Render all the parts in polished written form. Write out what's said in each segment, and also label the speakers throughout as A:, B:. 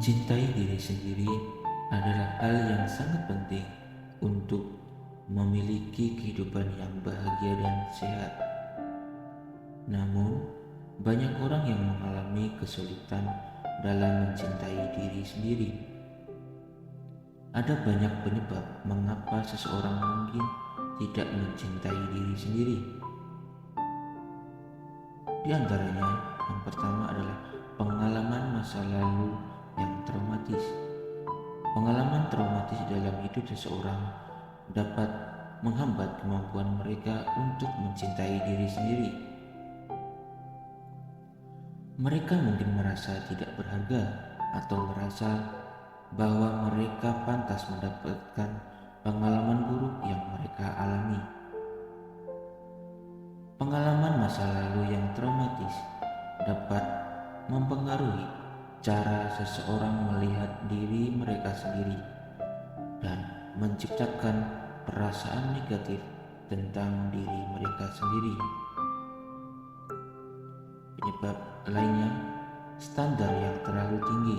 A: Mencintai diri sendiri adalah hal yang sangat penting untuk memiliki kehidupan yang bahagia dan sehat. Namun, banyak orang yang mengalami kesulitan dalam mencintai diri sendiri. Ada banyak penyebab mengapa seseorang mungkin tidak mencintai diri sendiri. Di antaranya, yang pertama adalah pengalaman masa lalu yang traumatis. Pengalaman traumatis dalam hidup seseorang dapat menghambat kemampuan mereka untuk mencintai diri sendiri. Mereka mungkin merasa tidak berharga atau merasa bahwa mereka pantas mendapatkan pengalaman buruk yang mereka alami. Pengalaman masa lalu yang traumatis dapat mempengaruhi cara seseorang melihat diri mereka sendiri dan menciptakan perasaan negatif tentang diri mereka sendiri. Penyebab lainnya, standar yang terlalu tinggi.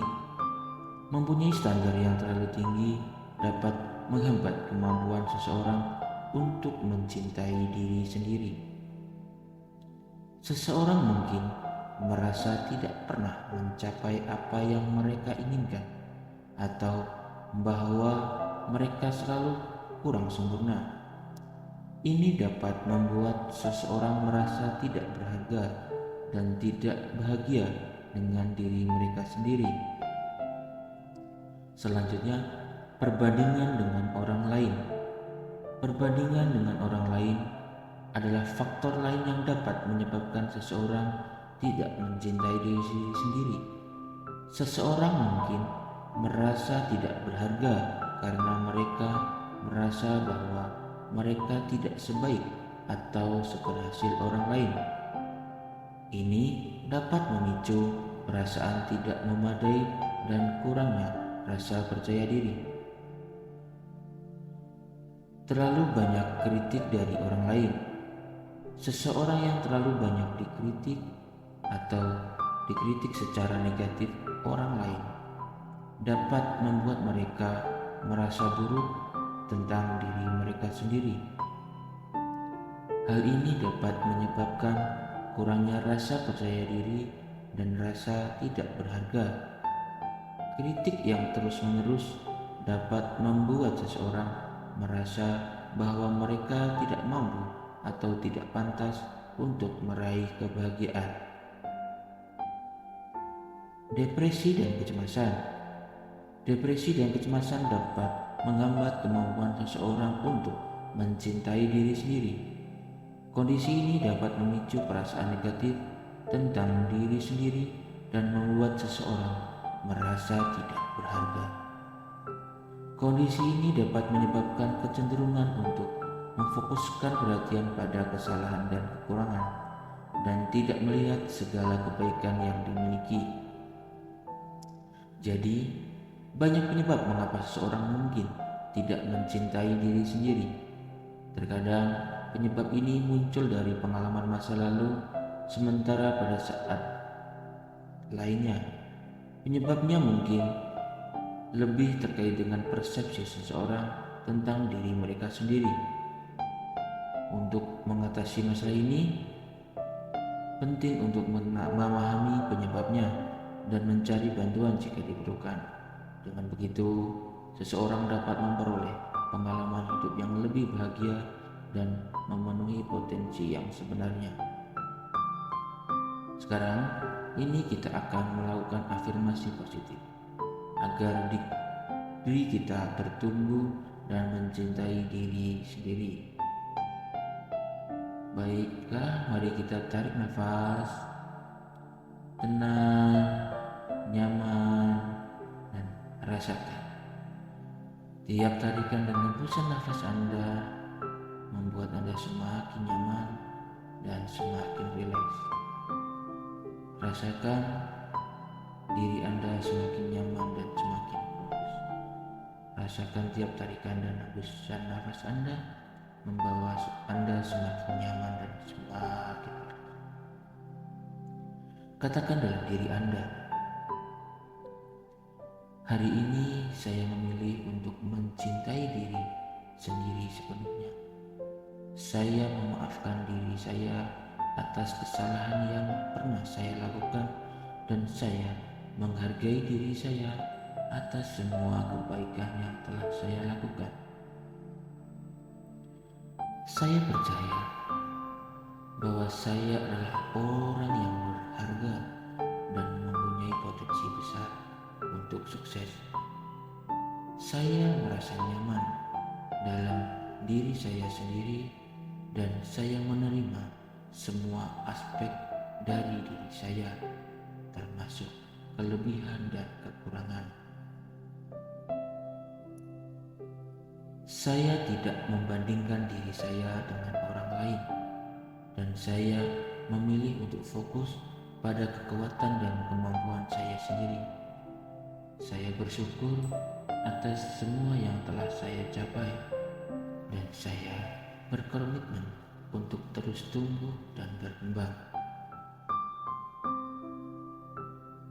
A: Mempunyai standar yang terlalu tinggi dapat menghambat kemampuan seseorang untuk mencintai diri sendiri. Seseorang mungkin merasa tidak pernah mencapai apa yang mereka inginkan, atau bahwa mereka selalu kurang sempurna. Ini dapat membuat seseorang merasa tidak berharga dan tidak bahagia dengan diri mereka sendiri. Selanjutnya, perbandingan dengan orang lain. Perbandingan dengan orang lain adalah faktor lain yang dapat menyebabkan seseorang tidak mencintai diri sendiri. Seseorang mungkin merasa tidak berharga karena mereka merasa bahwa mereka tidak sebaik atau seberhasil orang lain. Ini dapat memicu perasaan tidak memadai dan kurangnya rasa percaya diri. Terlalu banyak kritik dari orang lain. Seseorang yang terlalu banyak dikritik atau dikritik secara negatif orang lain dapat membuat mereka merasa buruk tentang diri mereka sendiri. Hal ini dapat menyebabkan kurangnya rasa percaya diri dan rasa tidak berharga. Kritik yang terus-menerus dapat membuat seseorang merasa bahwa mereka tidak mampu atau tidak pantas untuk meraih kebahagiaan. Depresi dan kecemasan. Depresi dan kecemasan dapat menghambat kemampuan seseorang untuk mencintai diri sendiri. Kondisi ini dapat memicu perasaan negatif tentang diri sendiri dan membuat seseorang merasa tidak berharga. Kondisi ini dapat menyebabkan kecenderungan untuk memfokuskan perhatian pada kesalahan dan kekurangan dan tidak melihat segala kebaikan yang dimiliki. Jadi, banyak penyebab mengapa seseorang mungkin tidak mencintai diri sendiri. Terkadang penyebab ini muncul dari pengalaman masa lalu, sementara pada saat lainnya penyebabnya mungkin lebih terkait dengan persepsi seseorang tentang diri mereka sendiri. Untuk mengatasi masalah ini, penting untuk memahami penyebabnya dan mencari bantuan jika diperlukan. Dengan begitu, seseorang dapat memperoleh pengalaman hidup yang lebih bahagia dan memenuhi potensi yang sebenarnya. Sekarang, ini kita akan melakukan afirmasi positif agar diri kita bertumbuh dan mencintai diri sendiri. Baiklah, mari kita tarik nafas tenang, nyaman, dan rasakan. Tiap tarikan dan hembusan nafas Anda membuat Anda semakin nyaman dan semakin rileks. Rasakan diri Anda semakin nyaman dan semakin fokus. Rasakan tiap tarikan dan hembusan nafas Anda membawa Anda semakin nyaman dan semakin rileks. Katakan dalam diri Anda, Hari ini saya memilih untuk mencintai diri sendiri sepenuhnya. Saya memaafkan diri saya atas kesalahan yang pernah saya lakukan dan saya menghargai diri saya atas semua kebaikan yang telah saya lakukan. Saya percaya bahwa saya adalah orang yang berharga dan mempunyai potensi besar untuk sukses. Saya merasa nyaman dalam diri saya sendiri dan saya menerima semua aspek dari diri saya, termasuk kelebihan dan kekurangan. Saya tidak membandingkan diri saya dengan orang lain, dan saya memilih untuk fokus pada kekuatan dan kemampuan saya sendiri. Saya bersyukur atas semua yang telah saya capai, dan saya berkomitmen untuk terus tumbuh dan berkembang.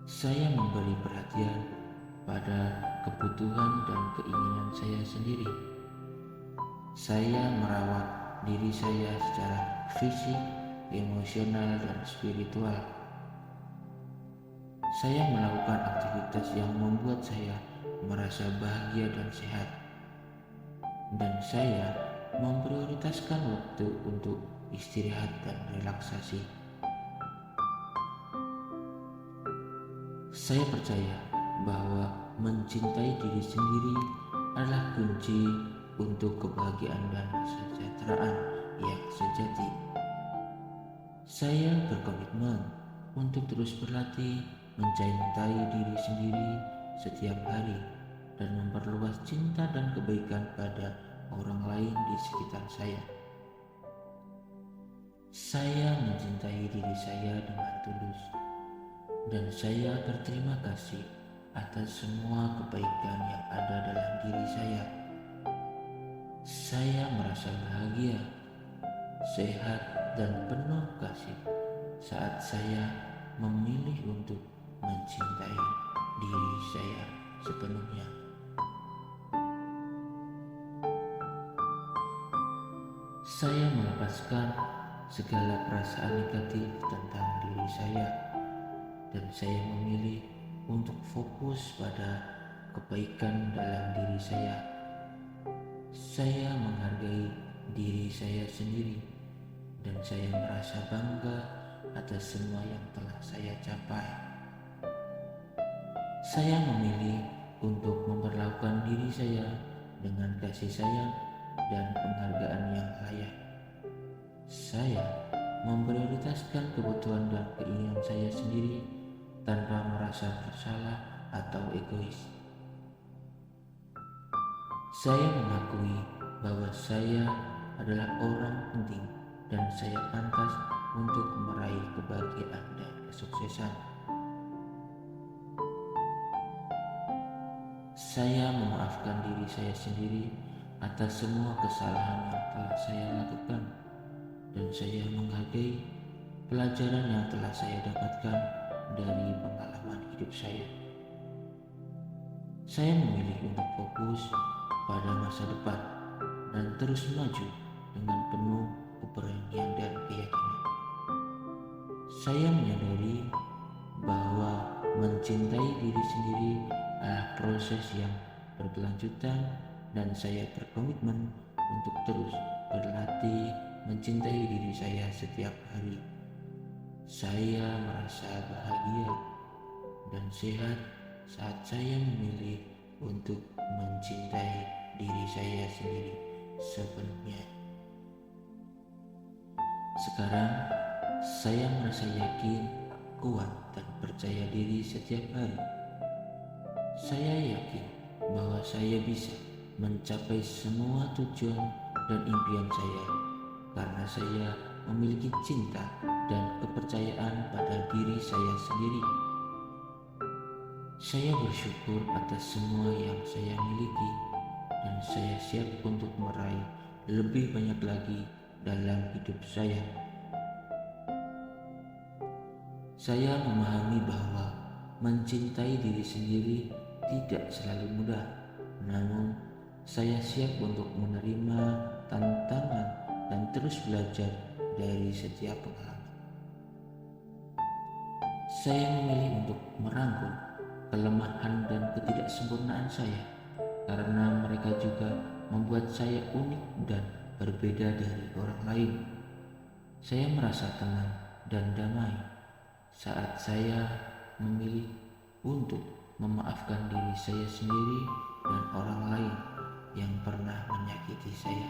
A: Saya memberi perhatian pada kebutuhan dan keinginan saya sendiri. Saya merawat diri saya secara fisik, emosional, dan spiritual. Saya melakukan aktivitas yang membuat saya merasa bahagia dan sehat. Dan saya memprioritaskan waktu untuk istirahat dan relaksasi. Saya percaya bahwa mencintai diri sendiri adalah kunci untuk kebahagiaan dan kesejahteraan yang sejati. Saya berkomitmen untuk terus berlatih mencintai diri sendiri setiap hari dan memperluas cinta dan kebaikan pada orang lain di sekitar saya. Saya mencintai diri saya dengan tulus, dan saya berterima kasih atas semua kebaikan yang ada dalam diri saya. Saya merasa bahagia, sehat, dan penuh kasih saat saya memilih untuk mencintai diri saya sepenuhnya. Saya melepaskan segala perasaan negatif tentang diri saya, dan saya memilih untuk fokus pada kebaikan dalam diri saya. Saya menghargai diri saya sendiri, dan saya merasa bangga atas semua yang telah saya capai. Saya memilih untuk memperlakukan diri saya dengan kasih sayang dan penghargaan yang layak. Saya memprioritaskan kebutuhan dan keinginan saya sendiri tanpa merasa bersalah atau egois. Saya mengakui bahwa saya adalah orang penting dan saya pantas untuk meraih kebahagiaan dan kesuksesan. Saya memaafkan diri saya sendiri atas semua kesalahan yang telah saya lakukan, dan saya menghargai pelajaran yang telah saya dapatkan dari pengalaman hidup saya. Saya memilih untuk fokus pada masa depan dan terus maju dengan penuh keberanian dan keyakinan. Saya menyadari bahwa mencintai diri sendiri adalah proses yang berkelanjutan, dan saya berkomitmen untuk terus berlatih mencintai diri saya setiap hari. Saya merasa bahagia dan sehat saat saya memilih untuk mencintai diri saya sendiri sepenuhnya. Sekarang saya merasa yakin, kuat, dan percaya diri setiap hari. Saya yakin bahwa saya bisa mencapai semua tujuan dan impian saya karena saya memiliki cinta dan kepercayaan pada diri saya sendiri. Saya bersyukur atas semua yang saya miliki, dan saya siap untuk meraih lebih banyak lagi dalam hidup saya. Saya memahami bahwa mencintai diri sendiri tidak selalu mudah, namun saya siap untuk menerima tantangan dan terus belajar dari setiap pengalaman. Saya memilih untuk merangkul kelemahan dan ketidaksempurnaan saya karena mereka juga membuat saya unik dan berbeda dari orang lain. Saya merasa tenang dan damai saat saya memilih untuk memaafkan diri saya sendiri dan orang lain yang pernah menyakiti saya.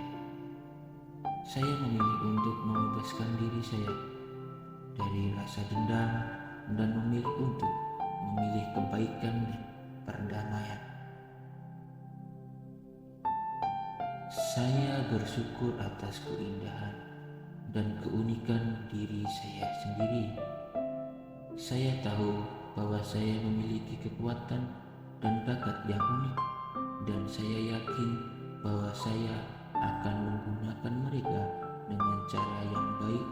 A: Saya memilih untuk membebaskan diri saya dari rasa dendam dan memilih untuk memilih kebaikan dan perdamaian. Saya bersyukur atas keindahan dan keunikan diri saya sendiri. Saya tahu bahwa saya memiliki kekuatan dan bakat yang unik, dan saya yakin bahwa saya akan menggunakan mereka dengan cara yang baik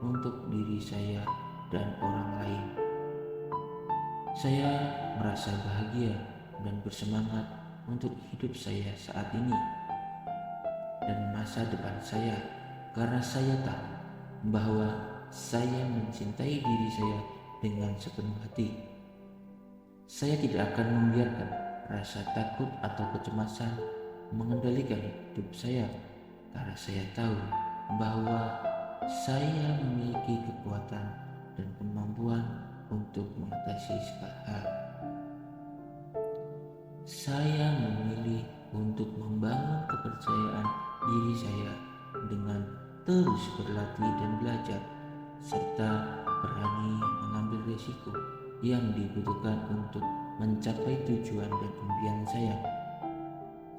A: untuk diri saya dan orang lain. Saya merasa bahagia dan bersemangat untuk hidup saya saat ini dan masa depan saya karena saya tahu bahwa saya mencintai diri saya dengan sepenuh hati. Saya tidak akan membiarkan rasa takut atau kecemasan mengendalikan hidup saya karena saya tahu bahwa saya memiliki kekuatan dan kemampuan untuk mengatasi segala hal. Saya memilih untuk membangun kepercayaan diri saya dengan terus berlatih dan belajar, serta berani mengambil risiko yang dibutuhkan untuk mencapai tujuan dan impian saya.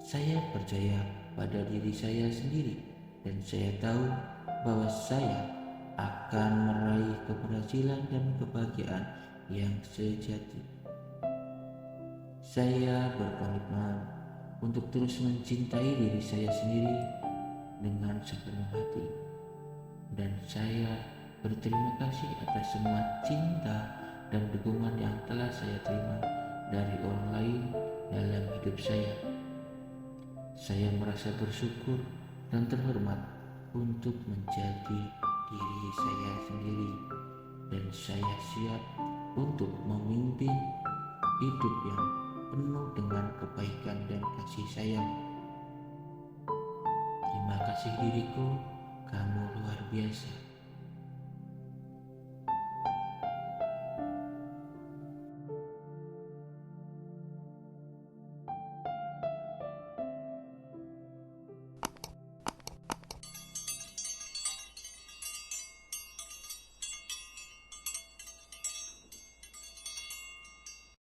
A: Saya percaya pada diri saya sendiri dan saya tahu bahwa saya akan meraih keberhasilan dan kebahagiaan yang sejati. Saya berkomitmen untuk terus mencintai diri saya sendiri dengan sepenuh hati, dan saya berterima kasih atas semua cinta dan dukungan yang telah saya terima dari orang lain dalam hidup saya. Saya merasa bersyukur dan terhormat untuk menjadi diri saya sendiri, dan saya siap untuk memimpin hidup yang penuh dengan kebaikan dan kasih sayang. Terima kasih diriku, kamu luar biasa.